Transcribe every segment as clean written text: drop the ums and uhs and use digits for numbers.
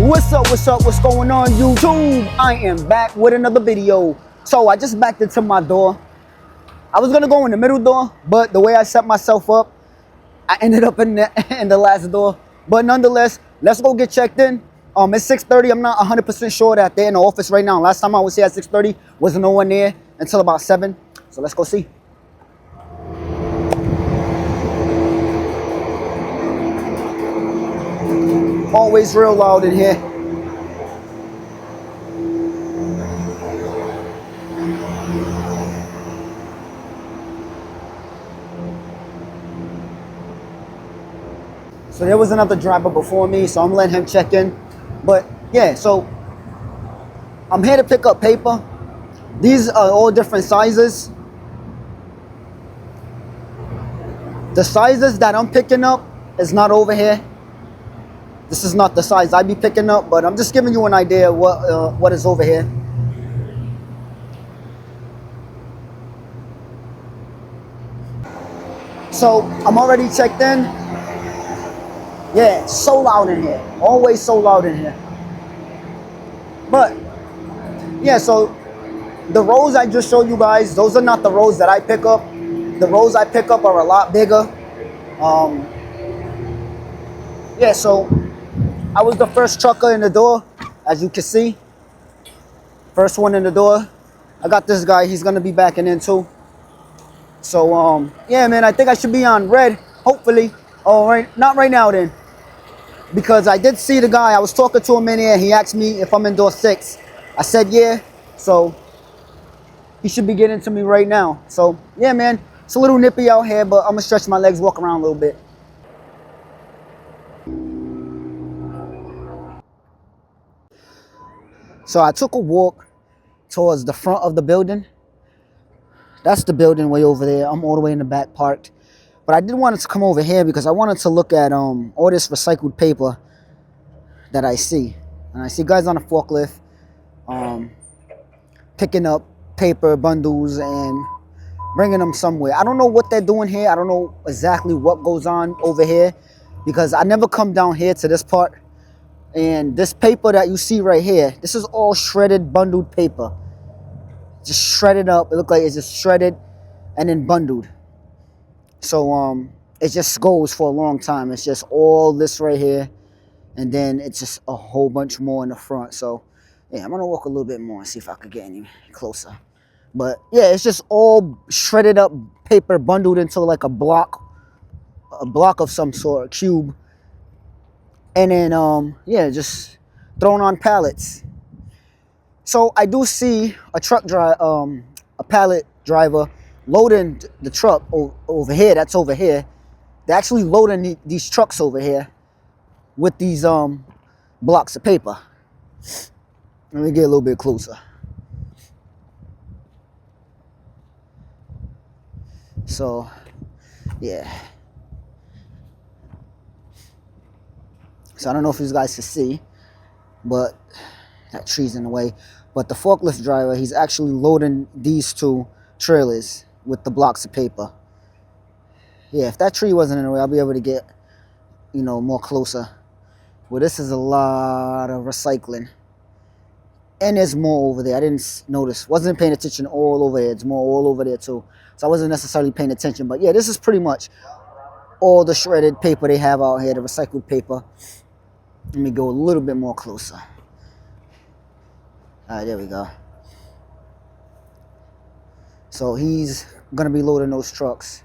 What's going on, YouTube? I am back with another video. So I just backed into my door. I was gonna go in the middle door, but the way I set myself up, I ended up in the last door. But nonetheless, let's go get checked in. It's 6:30. I'm not 100% sure that they're in the office right now. Last time I was here at 6:30, wasn't no one there until about 7. So let's go see. Always real loud in here. So there was another driver before me, so I'm letting him check in. But yeah, so I'm here to pick up paper. These are all different sizes. The sizes that I'm picking up is not over here. This is not the size I be picking up, but I'm just giving you an idea of what is over here. So I'm already checked in. Yeah, so loud in here. Always so loud in here. But yeah, so the rows I just showed you guys, those are not the rows that I pick up. The rows I pick up are a lot bigger. Yeah, so I was the first trucker in the door, as you can see. First one in the door. I got this guy, he's gonna be backing in too. So yeah, man, I think I should be on red, hopefully. All right, not right now then. Because I did see the guy, I was talking to him in here, he asked me if I'm in door 6. I said yeah, so he should be getting to me right now. So yeah, man, it's a little nippy out here, but I'm gonna stretch my legs, walk around a little bit. So I took a walk towards the front of the building. That's the building way over there. I'm all the way in the back parked. But I did want to come over here because I wanted to look at all this recycled paper that I see. And I see guys on a forklift picking up paper bundles and bringing them somewhere. I don't know what they're doing here. I don't know exactly what goes on over here because I never come down here to this part. And this paper that you see right here, this is all shredded, bundled paper. Just shredded up. It looks like it's just shredded and then bundled. So it just goes for a long time. It's just all this right here, and then it's just a whole bunch more in the front. So yeah, I'm gonna walk a little bit more and see if I could get any closer. But yeah, it's just all shredded up paper bundled into like a block of some sort, a cube. And then, yeah, just thrown on pallets. So I do see a a pallet driver loading the truck over here. That's over here. They're actually loading these trucks over here with these blocks of paper. Let me get a little bit closer. So, yeah. So I don't know if you guys can see, but that tree's in the way. But the forklift driver, he's actually loading these 2 trailers with the blocks of paper. Yeah, if that tree wasn't in the way, I'll be able to get, you know, more closer. Well, this is a lot of recycling. And there's more over there. I didn't notice. Wasn't paying attention all over there. It's more all over there too. So I wasn't necessarily paying attention. But yeah, this is pretty much all the shredded paper they have out here, the recycled paper. Let me go a little bit more closer. All right, there we go. So he's gonna be loading those trucks.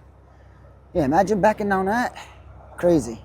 Yeah, imagine backing down that. Crazy.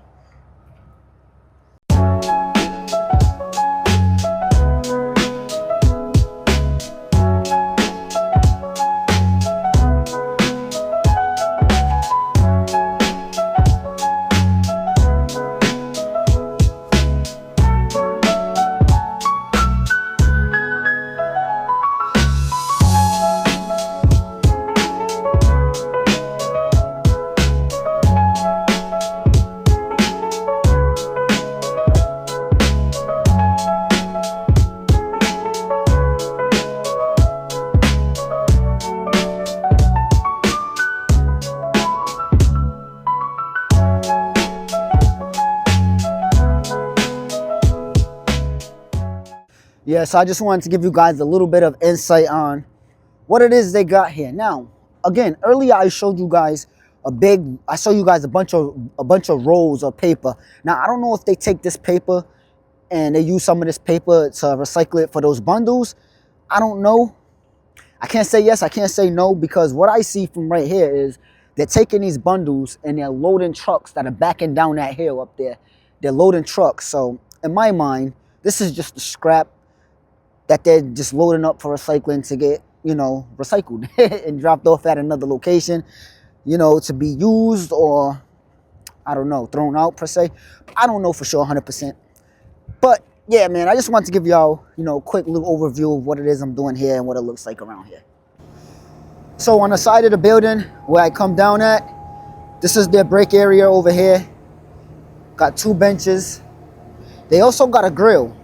Yeah, so I just wanted to give you guys a little bit of insight on what it is they got here. Now, again, earlier I showed you guys a bunch of rolls of paper. Now, I don't know if they take this paper and they use some of this paper to recycle it for those bundles. I don't know. I can't say yes, I can't say no, because what I see from right here is they're taking these bundles and they're loading trucks that are backing down that hill up there. They're loading trucks. So in my mind, this is just the scrap that they're just loading up for recycling to get, recycled and dropped off at another location, to be used, or I don't know, thrown out per se. I don't know for sure 100%. But yeah, man, I just wanted to give y'all, a quick little overview of what it is I'm doing here and what it looks like around here. So on the side of the building where I come down at, this is their break area over here. Got 2 benches. They also got a grill.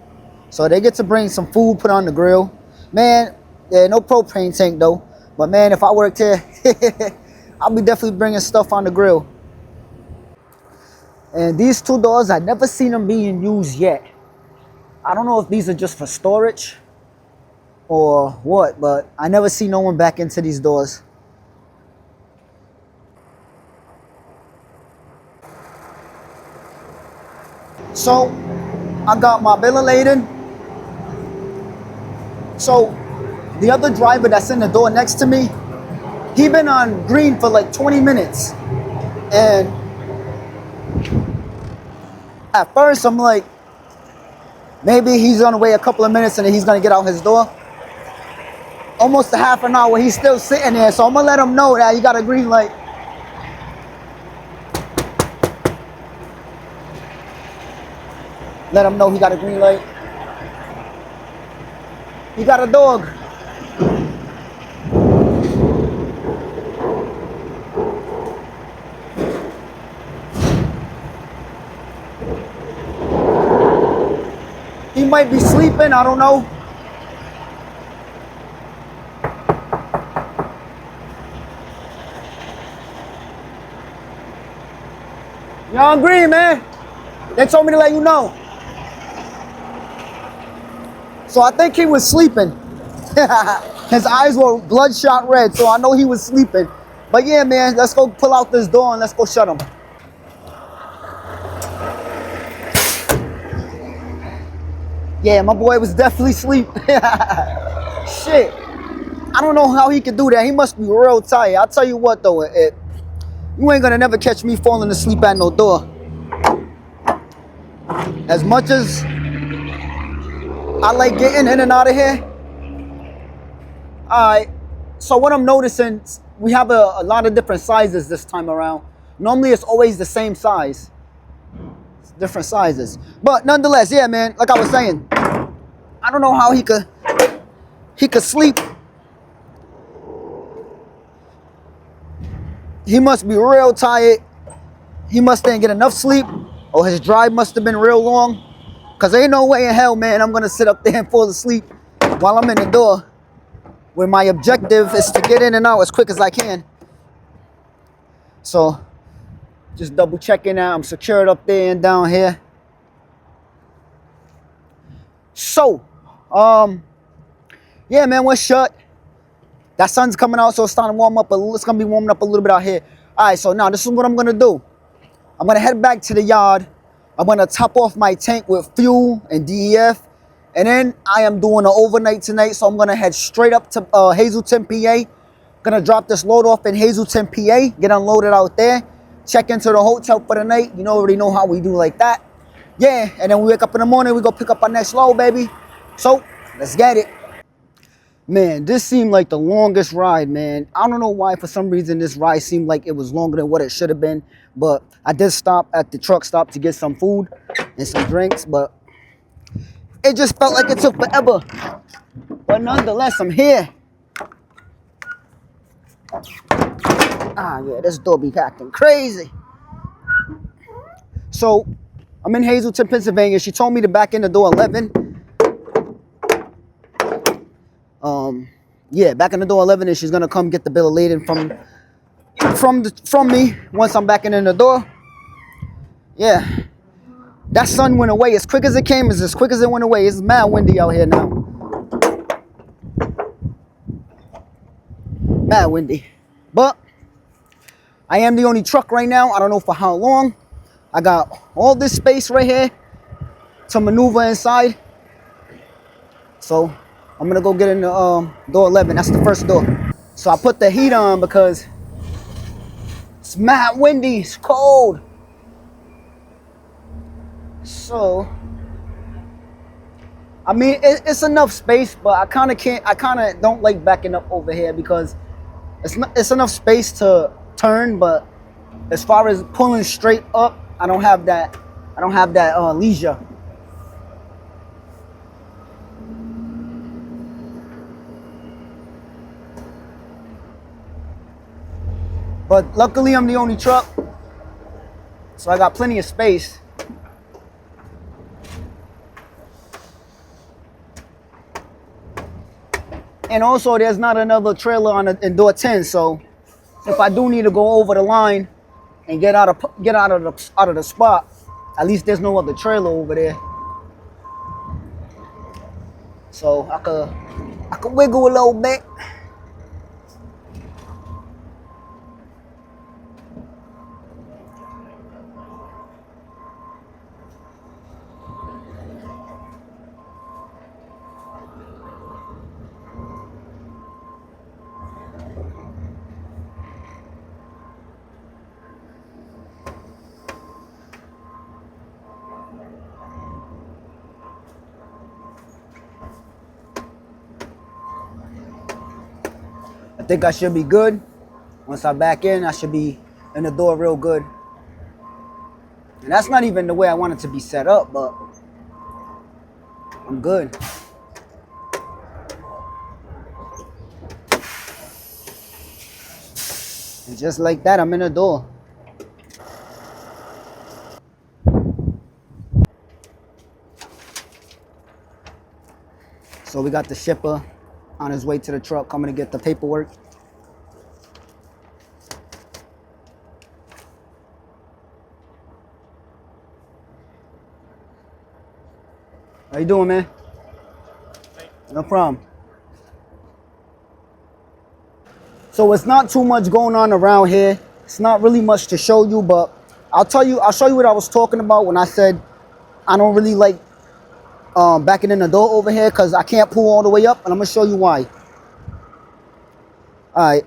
So they get to bring some food, put on the grill. Man, yeah, no propane tank though. But man, if I worked here, I'll be definitely bringing stuff on the grill. And these 2 doors, I've never seen them being used yet. I don't know if these are just for storage or what, but I never see no one back into these doors. So I got my bill of lading. So the other driver that's in the door next to me, he been on green for like 20 minutes. And at first I'm like, maybe he's gonna wait a couple of minutes and then he's gonna get out his door. Almost a half an hour, he's still sitting there. So I'm gonna let him know that he got a green light. Let him know he got a green light. He got a dog. He might be sleeping, I don't know. You're on green, man. They told me to let you know. So I think he was sleeping. His eyes were bloodshot red, so I know he was sleeping. But yeah, man, let's go pull out this door and let's go shut him. Yeah, my boy was definitely asleep. Shit. I don't know how he could do that. He must be real tired. I'll tell you what, though. You ain't gonna never catch me falling asleep at no door. As much as I like getting in and out of here. Alright. So what I'm noticing, we have a lot of different sizes this time around. Normally it's always the same size. It's different sizes. But nonetheless, yeah, man, like I was saying, I don't know how he could sleep. He must be real tired. He must didn't get enough sleep, or his drive must have been real long. Cause ain't no way in hell, man, I'm gonna sit up there and fall asleep while I'm in the door, when my objective is to get in and out as quick as I can. So just double checking out. I'm secured up there and down here. So, yeah, man, we're shut. That sun's coming out, so it's starting to warm up. It's gonna be warming up a little bit out here. All right, so now this is what I'm gonna do. I'm gonna head back to the yard. I'm gonna top off my tank with fuel and DEF, and then I am doing an overnight tonight. So I'm gonna head straight up to Hazelton, PA. Gonna drop this load off in Hazelton, PA. Get unloaded out there. Check into the hotel for the night. You already know how we do like that. Yeah, and then we wake up in the morning. We go pick up our next load, baby. So let's get it. Man, this seemed like the longest ride, man. I don't know why, for some reason, this ride seemed like it was longer than what it should have been. But I did stop at the truck stop to get some food and some drinks. But it just felt like it took forever. But nonetheless, I'm here. Ah, yeah, this door be acting crazy. So, I'm in Hazelton, Pennsylvania. She told me to back in the door 11. Yeah, back in the door 11, and she's gonna come get the bill of lading from me once I'm backing in the door. Yeah, that sun went away as quick as it came, as quick as it went away. It's mad windy out here now. mad windy. But I am the only truck right now. I don't know for how long. I got all this space right here to maneuver inside. So I'm gonna go get in the door 11. That's the first door. So I put the heat on because it's mad windy. It's cold. So I mean, it's enough space, but I kind of don't like backing up over here because it's enough space to turn, but as far as pulling straight up, I don't have that leisure. But luckily I'm the only truck, so I got plenty of space. And also there's not another trailer on in door 10, so if I do need to go over the line and get out of the spot, at least there's no other trailer over there. So I could wiggle a little bit. I think I should be good. Once I back in, I should be in the door real good. And that's not even the way I want it to be set up, but I'm good. And just like that, I'm in the door. So we got the shipper on his way to the truck, coming to get the paperwork. How you doing, man? No problem. So it's not too much going on around here. It's not really much to show you, but I'll show you what I was talking about when I said I don't really like backing in the door over here because I can't pull all the way up, and I'm gonna show you why. All right.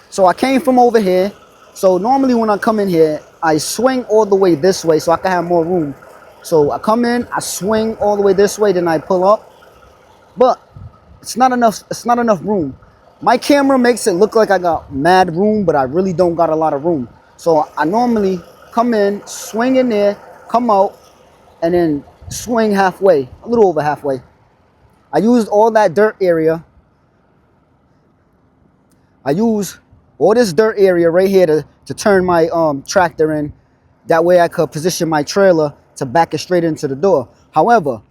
So I came from over here. So normally when I come in here, I swing all the way this way so I can have more room. So I come in, I swing all the way this way, then I pull up. But it's not enough room. My camera makes it look like I got mad room, but I really don't got a lot of room. So I normally come in, swing in there, come out, and then swing halfway, a little over halfway. I used all that dirt area. I use all this dirt area right here to turn my tractor in. That way I could position my trailer to back it straight into the door. However,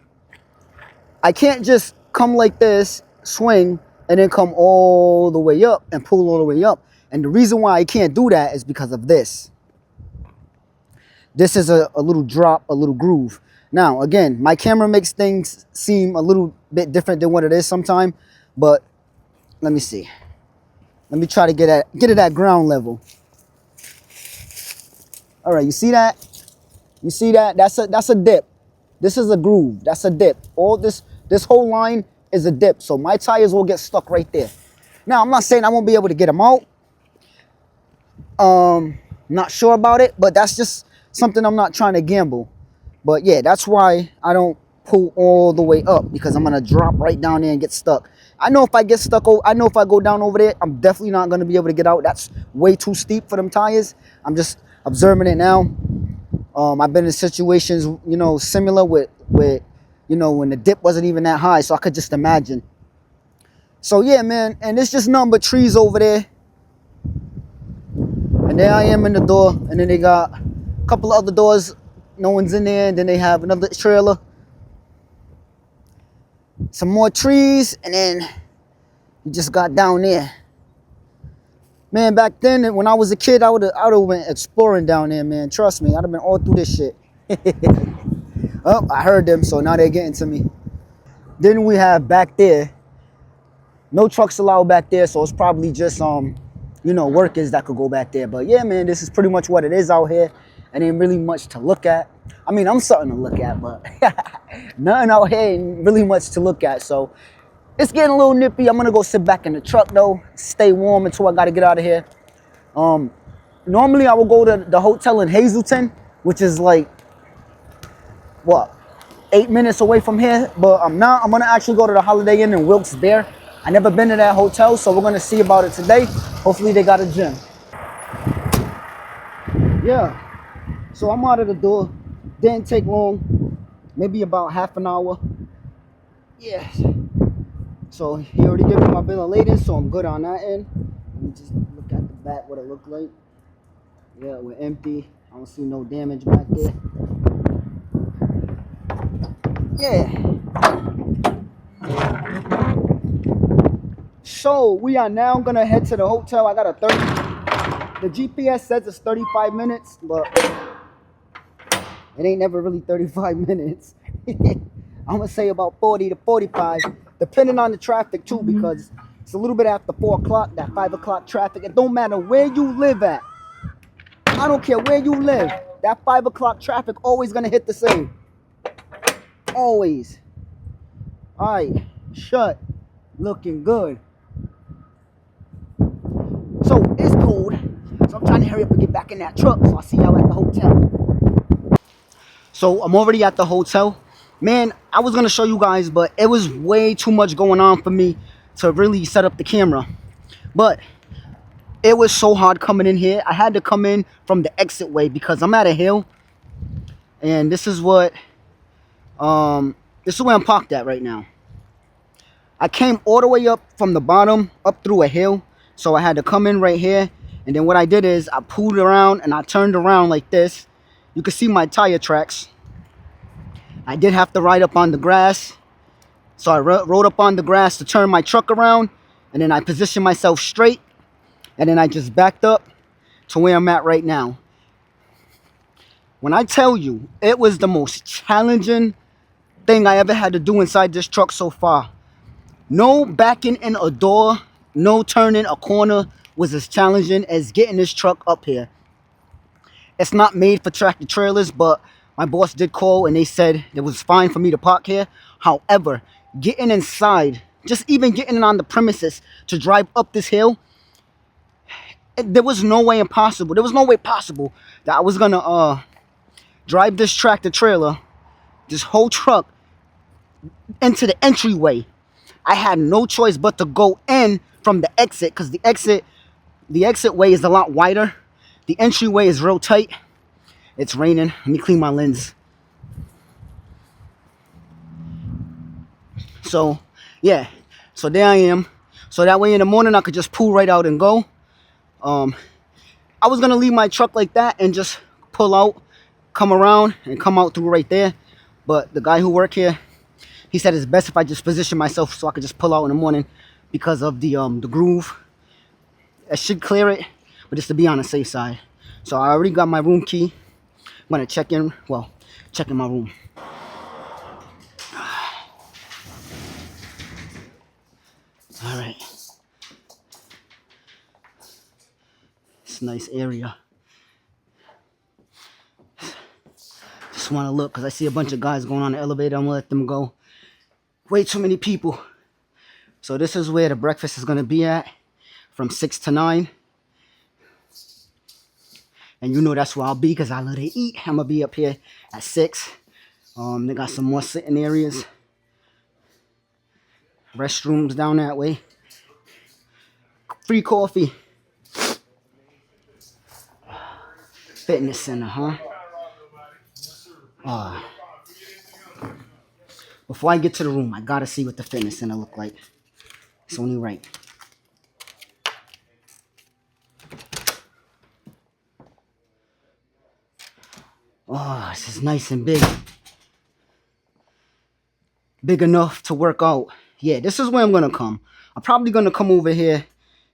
I can't just come like this, swing, and then come all the way up and pull all the way up. And the reason why I can't do that is because of this. This is a little drop, a little groove. Now, again, my camera makes things seem a little bit different than what it is sometimes, but let me see. Let me try to get it at ground level. All right, you see that? You see that? That's a dip. This is a groove. That's a dip. All this whole line is a dip. So my tires will get stuck right there. Now, I'm not saying I won't be able to get them out. Not sure about it, but that's just something I'm not trying to gamble. But yeah, that's why I don't pull all the way up, because I'm gonna drop right down there and get stuck. I know if I get stuck, I know if I go down over there, I'm definitely not gonna be able to get out. That's way too steep for them tires. I'm just observing it now. I've been in situations, you know, similar with you know, when the dip wasn't even that high, so I could just imagine. So yeah, man, and it's just nothing but trees over there. And there I am in the door, and then they got a couple of other doors, no one's in there, and then they have another trailer. Some more trees, and then you just got down there. Man, back then, when I was a kid, I would have went exploring down there, man. Trust me, I'd have been all through this shit. Oh, I heard them, so now they're getting to me. Then we have back there, No trucks allowed back there, so it's probably just workers that could go back there. But yeah, man, this is pretty much what it is out here. And ain't really much to look at. I mean, I'm something to look at, but nothing out here ain't really much to look at. So it's getting a little nippy. I'm gonna go sit back in the truck though, stay warm until I gotta get out of here. Normally I will go to the hotel in Hazelton, which is like, what, 8 minutes away from here, but I'm not. I'm gonna actually go to the Holiday Inn in Wilkes-Barre. I never been to that hotel, so we're gonna see about it today. Hopefully they got a gym. Yeah, so I'm out of the door. Didn't take long, maybe about half an hour. Yeah. So he already gave me my bill of lading, so I'm good on that end. Let me just look at the back, what it looked like. Yeah, we're empty. I don't see no damage back there. Yeah. So we are now gonna head to the hotel. I got a 30. The GPS says it's 35 minutes, but it ain't never really 35 minutes. I'm gonna say about 40 to 45, depending on the traffic too, because it's a little bit after 4 o'clock, that 5 o'clock traffic. It don't matter where you live at. I don't care where you live. That 5 o'clock traffic always gonna hit the same. Always. All right, shut. Looking good. So it's cold, so I'm trying to hurry up and get back in that truck. So I'll see y'all at the hotel. So I'm already at the hotel. Man, I was gonna show you guys, but it was way too much going on for me to really set up the camera. But it was so hard coming in here. I had to come in from the exit way because I'm at a hill, and this is where I'm parked at right now. I came all the way up from the bottom up through a hill, so I had to come in right here. And then what I did is I pulled around and I turned around like this. You can see my tire tracks. I did have to ride up on the grass, so I rode up on the grass to turn my truck around, and then I positioned myself straight, and then I just backed up to where I'm at right now. When I tell you, it was the most challenging thing I ever had to do inside this truck so far. No backing in a door, no turning a corner was as challenging as getting this truck up here. It's not made for tractor trailers, but my boss did call and they said it was fine for me to park here. However, getting inside, just even getting on the premises to drive up this hill, there was no way possible that I was gonna drive this tractor trailer, this whole truck, into the entryway. I had no choice but to go in from the exit, because the exit way is a lot wider. The entryway is real tight. It's raining. Let me clean my lens. So yeah, so there I am. So that way in the morning I could just pull right out and go. I was gonna leave my truck like that and just pull out, come around and come out through right there, but the guy who worked here, he said it's best if I just position myself so I could just pull out in the morning because of the groove. I should clear it, but just to be on the safe side. So I already got my room key. I'm gonna check in my room. All right. It's a nice area. Just want to look because I see a bunch of guys going on the elevator. I'm gonna let them go. Way too many people. So this is where the breakfast is gonna be at, from 6 to 9. And you know that's where I'll be because I love to eat. I'm gonna be up here at 6. They got some more sitting areas. Restrooms down that way. Free coffee. Fitness center, huh? Before I get to the room, I gotta see what the fitness center look like. It's only right. Oh, this is nice and big. Big enough to work out. Yeah, this is where I'm gonna come. I'm probably gonna come over here.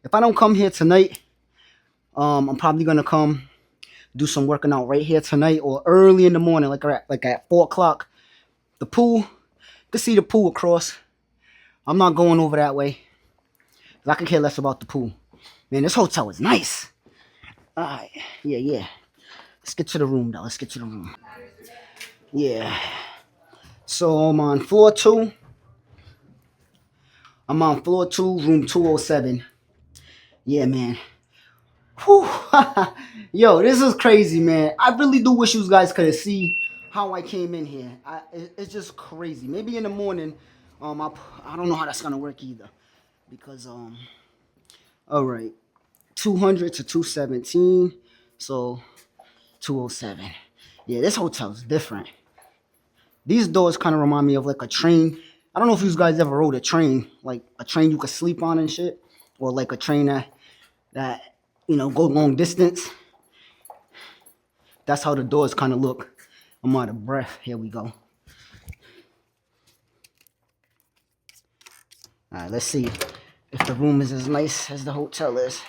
If I don't come here tonight, I'm probably gonna come do some working out right here tonight or early in the morning, like at 4 o'clock. The pool, you can see the pool across. I'm not going over that way. I could care less about the pool. Man, this hotel is nice. All right. Yeah. Let's get to the room, though. Let's get to the room. Yeah. So I'm on floor 2. I'm on floor 2, room 207. Yeah, man. Whew. Yo, this is crazy, man. I really do wish you guys could have seen how I came in here. It's just crazy. Maybe in the morning, I don't know how that's gonna work either, because all right, 200 to 217, so 207. Yeah, this hotel's different. These doors kind of remind me of like a train. I don't know if you guys ever rode a train, like a train you could sleep on and shit, or like a train that go long distance. That's how the doors kind of look. I'm out of breath. Here we go. All right, let's see if the room is as nice as the hotel is.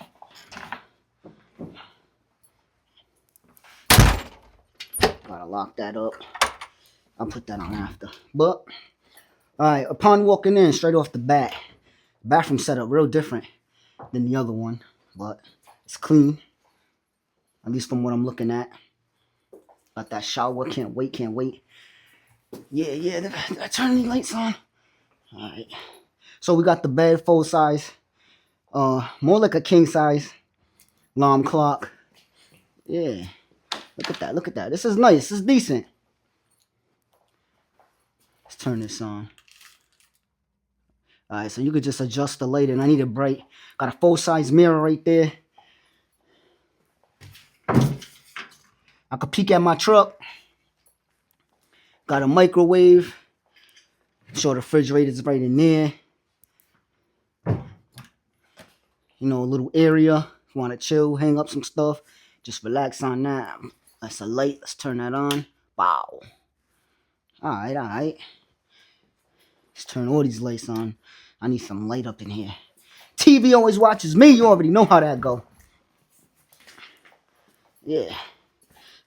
Gotta lock that up. I'll put that on after. But, all right, upon walking in, straight off the bat, bathroom setup real different than the other one, but it's clean, at least from what I'm looking at. Got that shower. Can't wait. Yeah. Did I turn any lights on? All right. So we got the bed full size, more like a king size. Alarm clock. Yeah. Look at that. This is nice. This is decent. Let's turn this on. All right, so you could just adjust the light, and I need it bright. Got a full size mirror right there. I could peek at my truck. Got a microwave. Sure, the refrigerator's right in there. A little area. If you want to chill, hang up some stuff, just relax on that. That's a light. Let's turn that on. Wow. All right. Let's turn all these lights on. I need some light up in here. TV always watches me. You already know how that go. Yeah.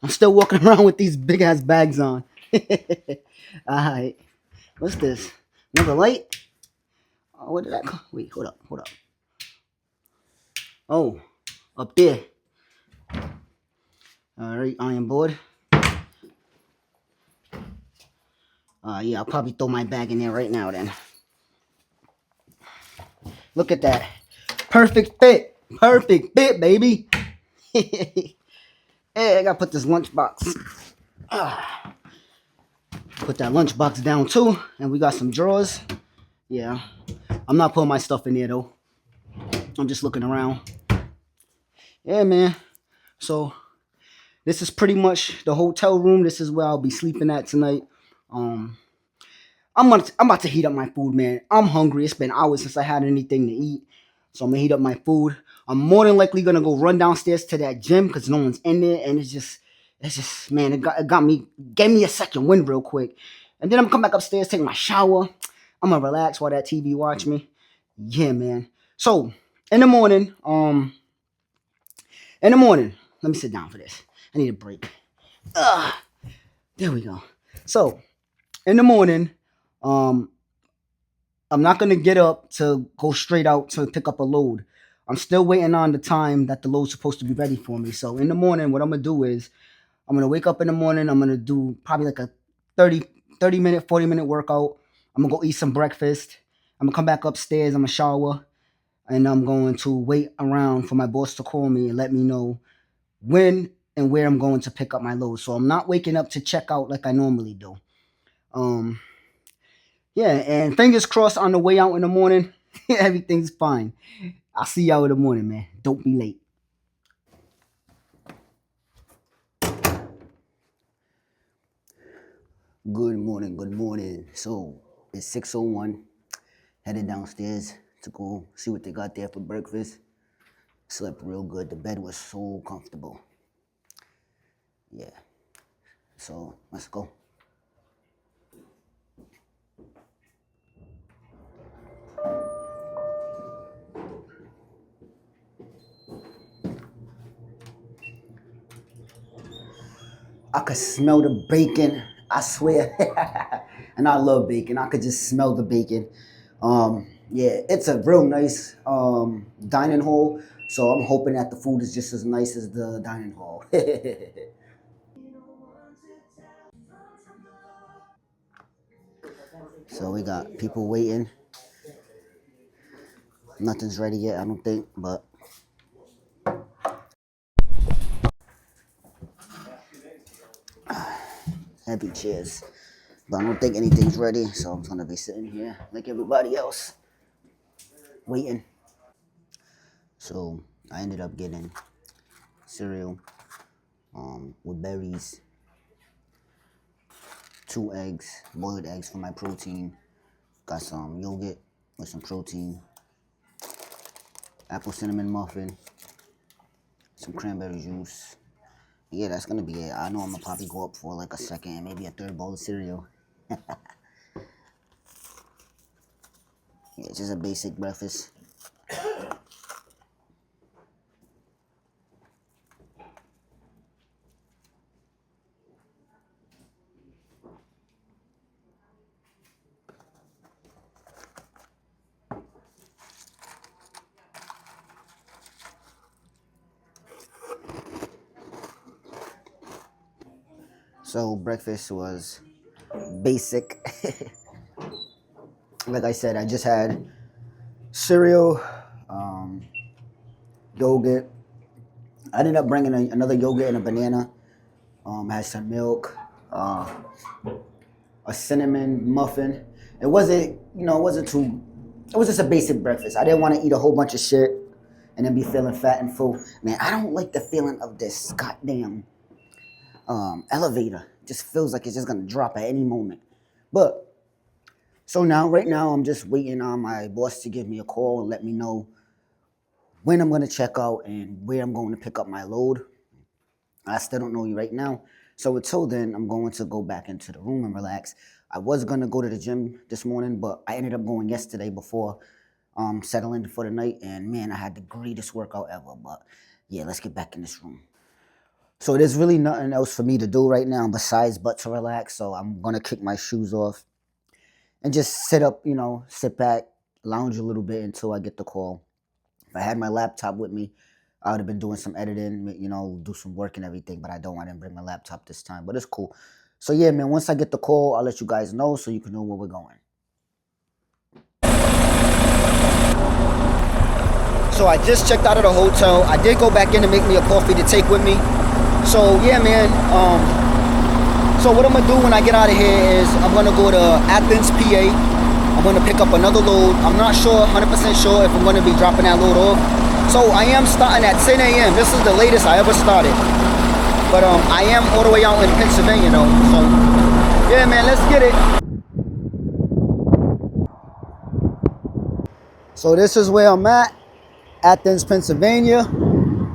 I'm still walking around with these big ass bags on. Alright. What's this? Another light? Oh, what did that call? Wait, hold up. Oh, up there. Alright, iron board. Yeah, I'll probably throw my bag in there right now then. Look at that. Perfect fit, baby. Hey, I gotta put this lunchbox. Put that lunchbox down too, and we got some drawers. Yeah, I'm not putting my stuff in there though. I'm just looking around. Yeah, man. So this is pretty much the hotel room. This is where I'll be sleeping at tonight. I'm about to heat up my food, man. I'm hungry. It's been hours since I had anything to eat, so I'm gonna heat up my food. I'm more than likely gonna go run downstairs to that gym because no one's in there, and it's just man, gave me a second wind real quick, and then I'm gonna come back upstairs, take my shower. I'm gonna relax while that TV watch me. Yeah, man. So in the morning, let me sit down for this. I need a break. There we go. So in the morning, I'm not gonna get up to go straight out to pick up a load. I'm still waiting on the time that the load's supposed to be ready for me. So in the morning, what I'm gonna do is I'm gonna wake up in the morning. I'm gonna do probably like a 30 minute, 40-minute workout. I'm gonna go eat some breakfast. I'm gonna come back upstairs. I'm gonna shower, and I'm going to wait around for my boss to call me and let me know when and where I'm going to pick up my load. So I'm not waking up to check out like I normally do. Yeah, and fingers crossed on the way out in the morning, everything's fine. I'll see y'all in the morning, man. Don't be late. Good morning. So it's 6:01. Headed downstairs to go see what they got there for breakfast. Slept real good. The bed was so comfortable. Yeah. So let's go. I could smell the bacon. I swear. And I love bacon. I could just smell the bacon. Yeah, it's a real nice dining hall. So I'm hoping that the food is just as nice as the dining hall. So we got people waiting. Nothing's ready yet, I don't think, but heavy cheers. But I don't think anything's ready, so I'm gonna be sitting here like everybody else, waiting. So I ended up getting cereal with berries, 2 eggs, boiled eggs for my protein. Got some yogurt with some protein, apple cinnamon muffin, some cranberry juice. Yeah, that's gonna be it. I know I'm gonna probably go up for like a second, maybe a third bowl of cereal. Yeah, it's just a basic breakfast. So breakfast was basic. Like I said, I just had cereal, yogurt. I ended up bringing another yogurt and a banana. Had some milk, a cinnamon muffin. It wasn't, it wasn't too. It was just a basic breakfast. I didn't want to eat a whole bunch of shit and then be feeling fat and full. Man, I don't like the feeling of this goddamn elevator. It just feels like it's just gonna drop at any moment. But so now, right now, I'm just waiting on my boss to give me a call and let me know when I'm gonna check out and where I'm going to pick up my load. I still don't know you right now. So until then, I'm going to go back into the room and relax. I was gonna go to the gym this morning, but I ended up going yesterday before settling for the night. And man, I had the greatest workout ever. But yeah, let's get back in this room. So there's really nothing else for me to do right now besides but to relax. So I'm gonna kick my shoes off and just sit up, sit back, lounge a little bit until I get the call. If I had my laptop with me, I would have been doing some editing, do some work and everything, but I didn't bring my laptop this time, but it's cool. So yeah, man, once I get the call, I'll let you guys know so you can know where we're going. So I just checked out of the hotel. I did go back in to make me a coffee to take with me. So yeah, man, so what I'm gonna do when I get out of here is I'm gonna go to Athens, PA. I'm gonna pick up another load. I'm not sure, 100% sure if I'm gonna be dropping that load off. So I am starting at 10 a.m. This is the latest I ever started. But I am all the way out in Pennsylvania though. So yeah, man, let's get it. So this is where I'm at, Athens, Pennsylvania.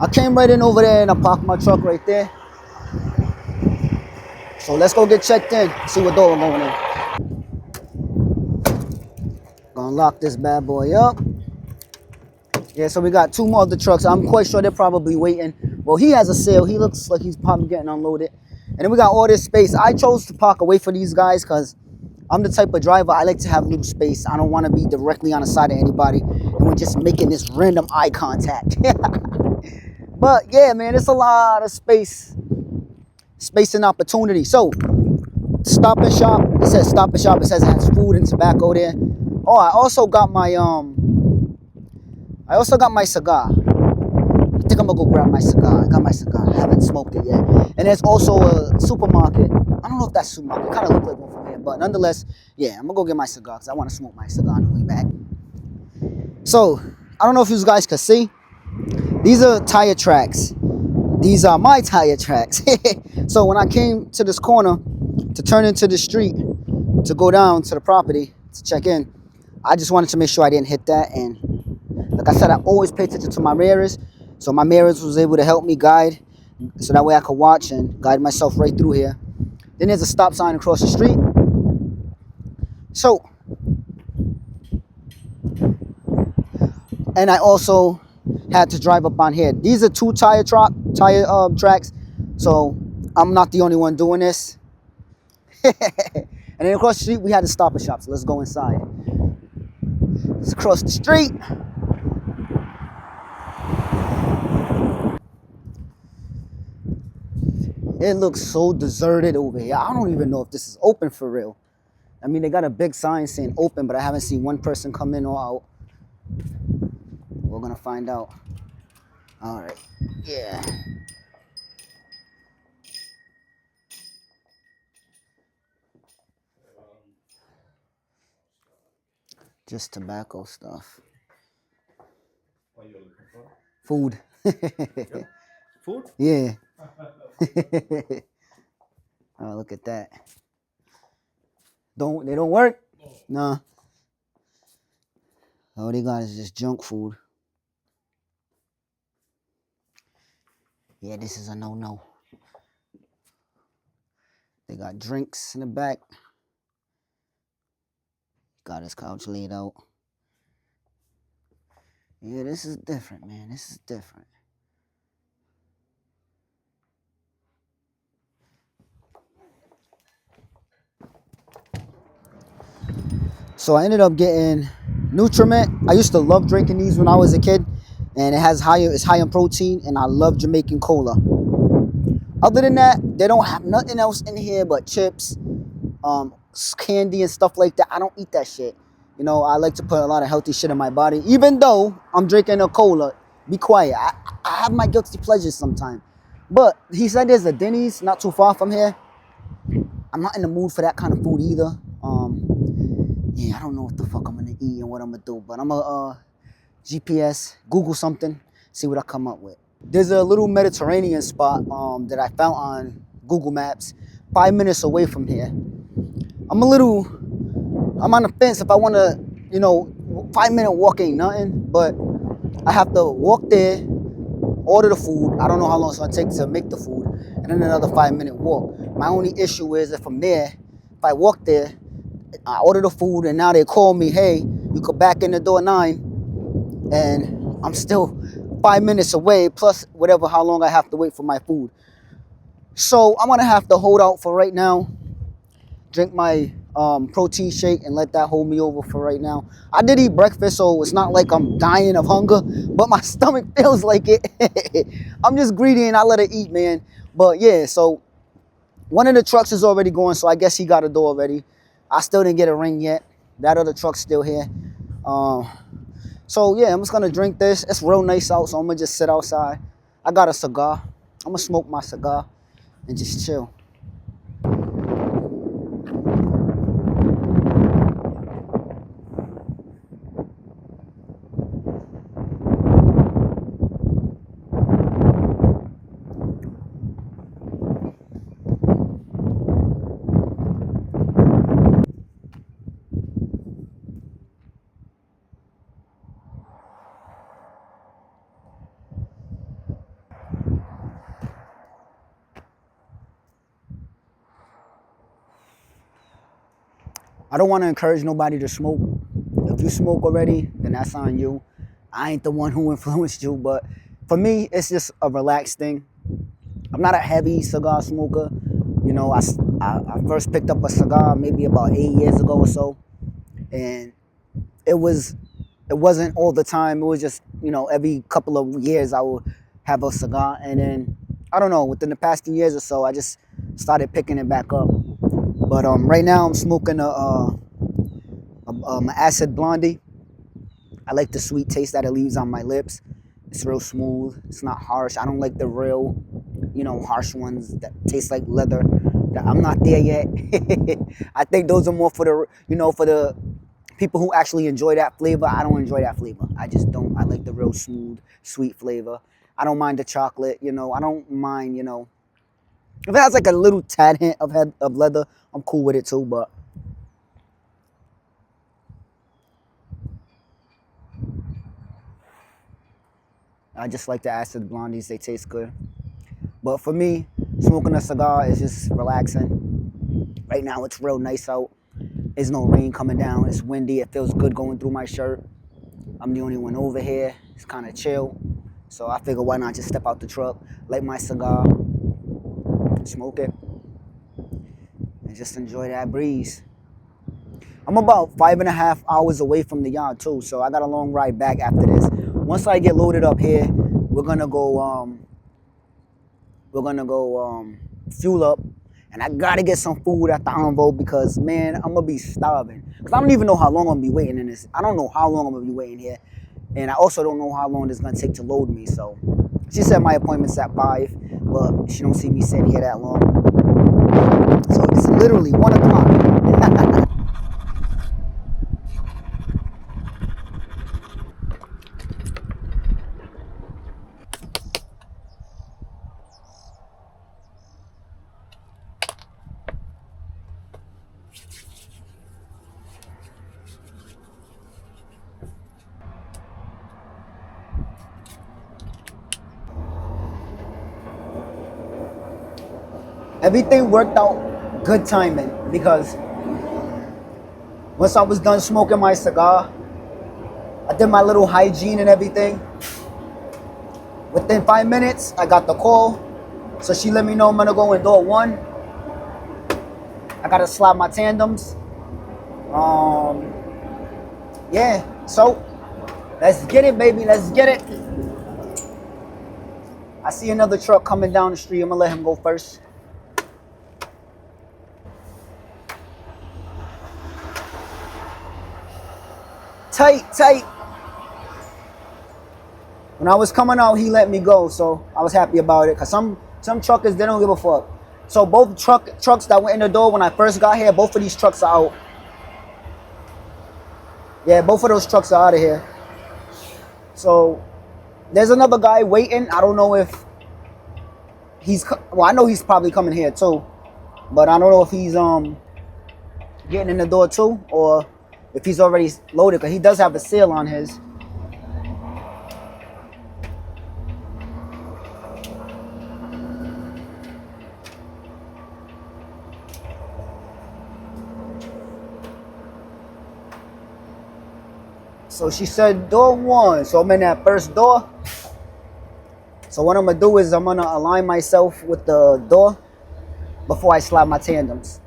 I came right in over there and I parked my truck right there. So let's go get checked in, see what door we're going in. Gonna lock this bad boy up. Yeah, so we got two more of the trucks. I'm quite sure they're probably waiting. Well, he has a sale. He looks like he's probably getting unloaded. And then we got all this space. I chose to park away from these guys because I'm the type of driver, I like to have a little space. I don't want to be directly on the side of anybody and we're just making this random eye contact. But yeah, man, it's a lot of space. Space and opportunity. So, Stop and Shop. It says Stop and Shop. It says it has food and tobacco there. Oh, I also got my cigar. I think I'm gonna go grab my cigar. I got my cigar. I haven't smoked it yet. And there's also a supermarket. I don't know if that's a supermarket. It kind of looks like one from here, but nonetheless, yeah, I'm gonna go get my cigar because I want to smoke my cigar on the way back. So, I don't know if you guys can see. These are tire tracks. These are my tire tracks. So when I came to this corner to turn into the street to go down to the property to check in, I just wanted to make sure I didn't hit that. And like I said, I always pay attention to my mirrors. So my mirrors was able to help me guide so that way I could watch and guide myself right through here. Then there's a stop sign across the street. So, and I also had to drive up on here. These are two tire tracks, so I'm not the only one doing this. And then across the street we had to Stop and Shop, so let's go inside. Let's cross the street. It looks so deserted over here. I don't even know if this is open for real. I mean, they got a big sign saying open, but I haven't seen one person come in or out. We're gonna find out. All right. Yeah. Just tobacco stuff. What are you looking for? Food. Yep. Food? Yeah. Oh, look at that. They don't work? No. Nah. All they got is just junk food. Yeah, this is a no-no. They got drinks in the back. Got his couch laid out. Yeah, this is different, man. This is different. So I ended up getting Nutriment. I used to love drinking these when I was a kid, and it's high in protein, and I love Jamaican cola. Other than that, they don't have nothing else in here but chips, candy and stuff like that. I don't eat that shit. You know, I like to put a lot of healthy shit in my body, even though I'm drinking a cola. Be quiet. I have my guilty pleasures sometimes. But he said there's a Denny's not too far from here. I'm not in the mood for that kind of food either. Yeah, I don't know what the fuck I'm gonna eat and what I'm gonna do, but I'm gonna GPS, Google something, see what I come up with. There's a little Mediterranean spot that I found on Google Maps, 5 minutes away from here. I'm on the fence if I want to, 5-minute walk ain't nothing, but I have to walk there, order the food. I don't know how long it's gonna take to make the food, and then another 5-minute walk. My only issue is if from there, if I walk there, I order the food, and now they call me, hey, you could back in the door 9, and I'm still 5 minutes away, plus whatever, how long I have to wait for my food. So I'm gonna have to hold out for right now, drink my protein shake, and let that hold me over for right now. I did eat breakfast, so it's not like I'm dying of hunger, but my stomach feels like it. I'm just greedy and I let it eat, man. But yeah, so one of the trucks is already going, so I guess he got a door already. I still didn't get a ring yet. That other truck's still here. So yeah, I'm just gonna drink this. It's real nice out, so I'm gonna just sit outside. I got a cigar. I'm gonna smoke my cigar and just chill. I don't want to encourage nobody to smoke. If you smoke already, then that's on you. I ain't the one who influenced you, but for me, it's just a relaxed thing. I'm not a heavy cigar smoker. You know, I first picked up a cigar maybe about 8 years ago or so, and it wasn't all the time. It was just, every couple of years I would have a cigar, and then I don't know, within the past 2 years or so, I just started picking it back up. But right now I'm smoking an acid blondie. I like the sweet taste that it leaves on my lips. It's real smooth. It's not harsh. I don't like the real, harsh ones that taste like leather. I'm not there yet. I think those are more for the people who actually enjoy that flavor. I don't enjoy that flavor. I just don't. I like the real smooth, sweet flavor. I don't mind the chocolate. I don't mind. If it has like a little tad hint of leather, I'm cool with it too. But I just like the acid blondies. They taste good. But for me, smoking a cigar is just relaxing. Right now, it's real nice out. There's no rain coming down. It's windy. It feels good going through my shirt. I'm the only one over here. It's kind of chill. So I figure why not just step out the truck, light my cigar, smoke it, and just enjoy that breeze. I'm about 5.5 hours away from the yard too, so I got a long ride back after this. Once I get loaded up here, we're gonna go fuel up, and I gotta get some food at the Envo because man, I'm gonna be starving. Cause I don't even know how long I'm gonna be waiting in this. I don't know how long I'm gonna be waiting here, and I also don't know how long it's gonna take to load me. So she said my appointment's at 5, but she don't see me sitting here that long. So it's literally 1 o'clock. Everything worked out good timing because once I was done smoking my cigar, I did my little hygiene and everything. Within 5 minutes, I got the call. So she let me know I'm gonna go in door 1. I gotta slap my tandems. Yeah, so let's get it, baby. Let's get it. I see another truck coming down the street. I'm gonna let him go first. Tight, tight. When I was coming out, he let me go, so I was happy about it. Cause some truckers, they don't give a fuck. So both trucks that went in the door when I first got here, both of these trucks are out. Yeah, both of those trucks are out of here. So there's another guy waiting. I don't know if well, I know he's probably coming here too, but I don't know if he's getting in the door too, or if he's already loaded, because he does have a seal on his. So she said door 1, so I'm in that first door. So what I'm gonna do is I'm gonna align myself with the door before I slap my tandems.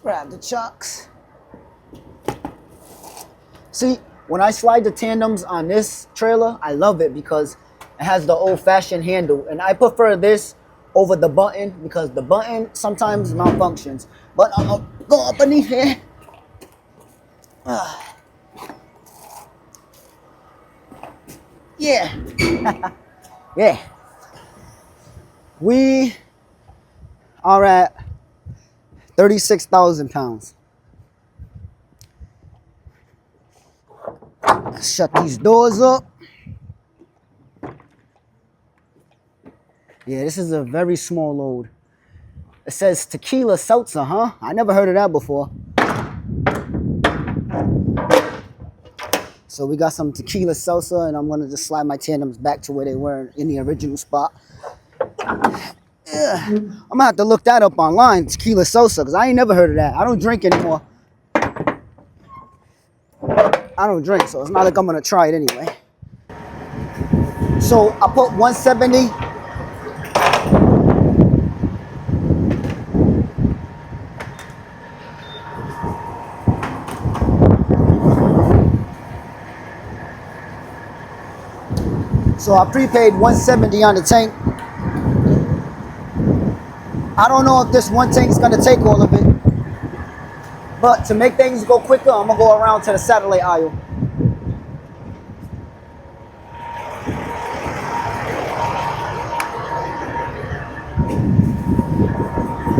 Grab the chucks. See, when I slide the tandems on this trailer, I love it because it has the old-fashioned handle, and I prefer this over the button because the button sometimes malfunctions. But I'm gonna go up underneath here. Yeah. Yeah. We are at 36,000 pounds. Shut these doors up. Yeah, this is a very small load. It says tequila seltzer, huh? I never heard of that before. So we got some tequila salsa, and I'm gonna just slide my tandems back to where they were in the original spot. Yeah. I'm gonna have to look that up online, tequila salsa, because I ain't never heard of that. I don't drink anymore. I don't drink, so it's not like I'm gonna try it anyway. So I put 170. So I prepaid 170 on the tank. I don't know if this one tank's gonna take all of it, but to make things go quicker, I'm gonna go around to the satellite aisle.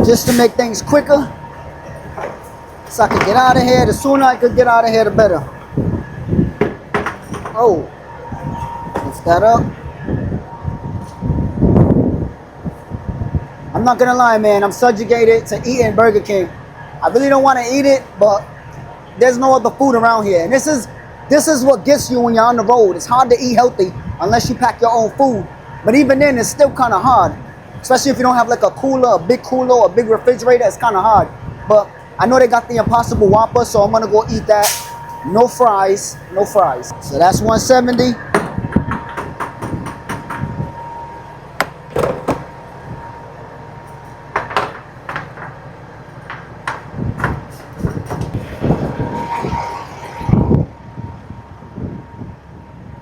Just to make things quicker, so I can get out of here. The sooner I could get out of here, the better. Oh, lift that up. I'm not gonna lie, man, I'm subjugated to eating Burger King. I really don't want to eat it, but there's no other food around here. And this is what gets you when you're on the road. It's hard to eat healthy unless you pack your own food. But even then, it's still kind of hard. Especially if you don't have like a big cooler, or a big refrigerator, it's kind of hard. But I know they got the Impossible Whopper, so I'm gonna go eat that. No fries, no fries. So that's 170.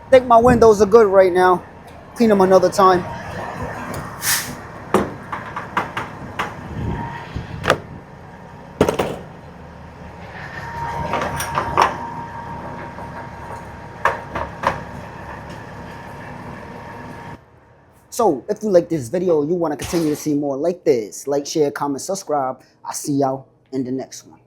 I think my windows are good right now. Clean them another time. So if you like this video, you want to continue to see more like this, like, share, comment, subscribe. I'll see y'all in the next one.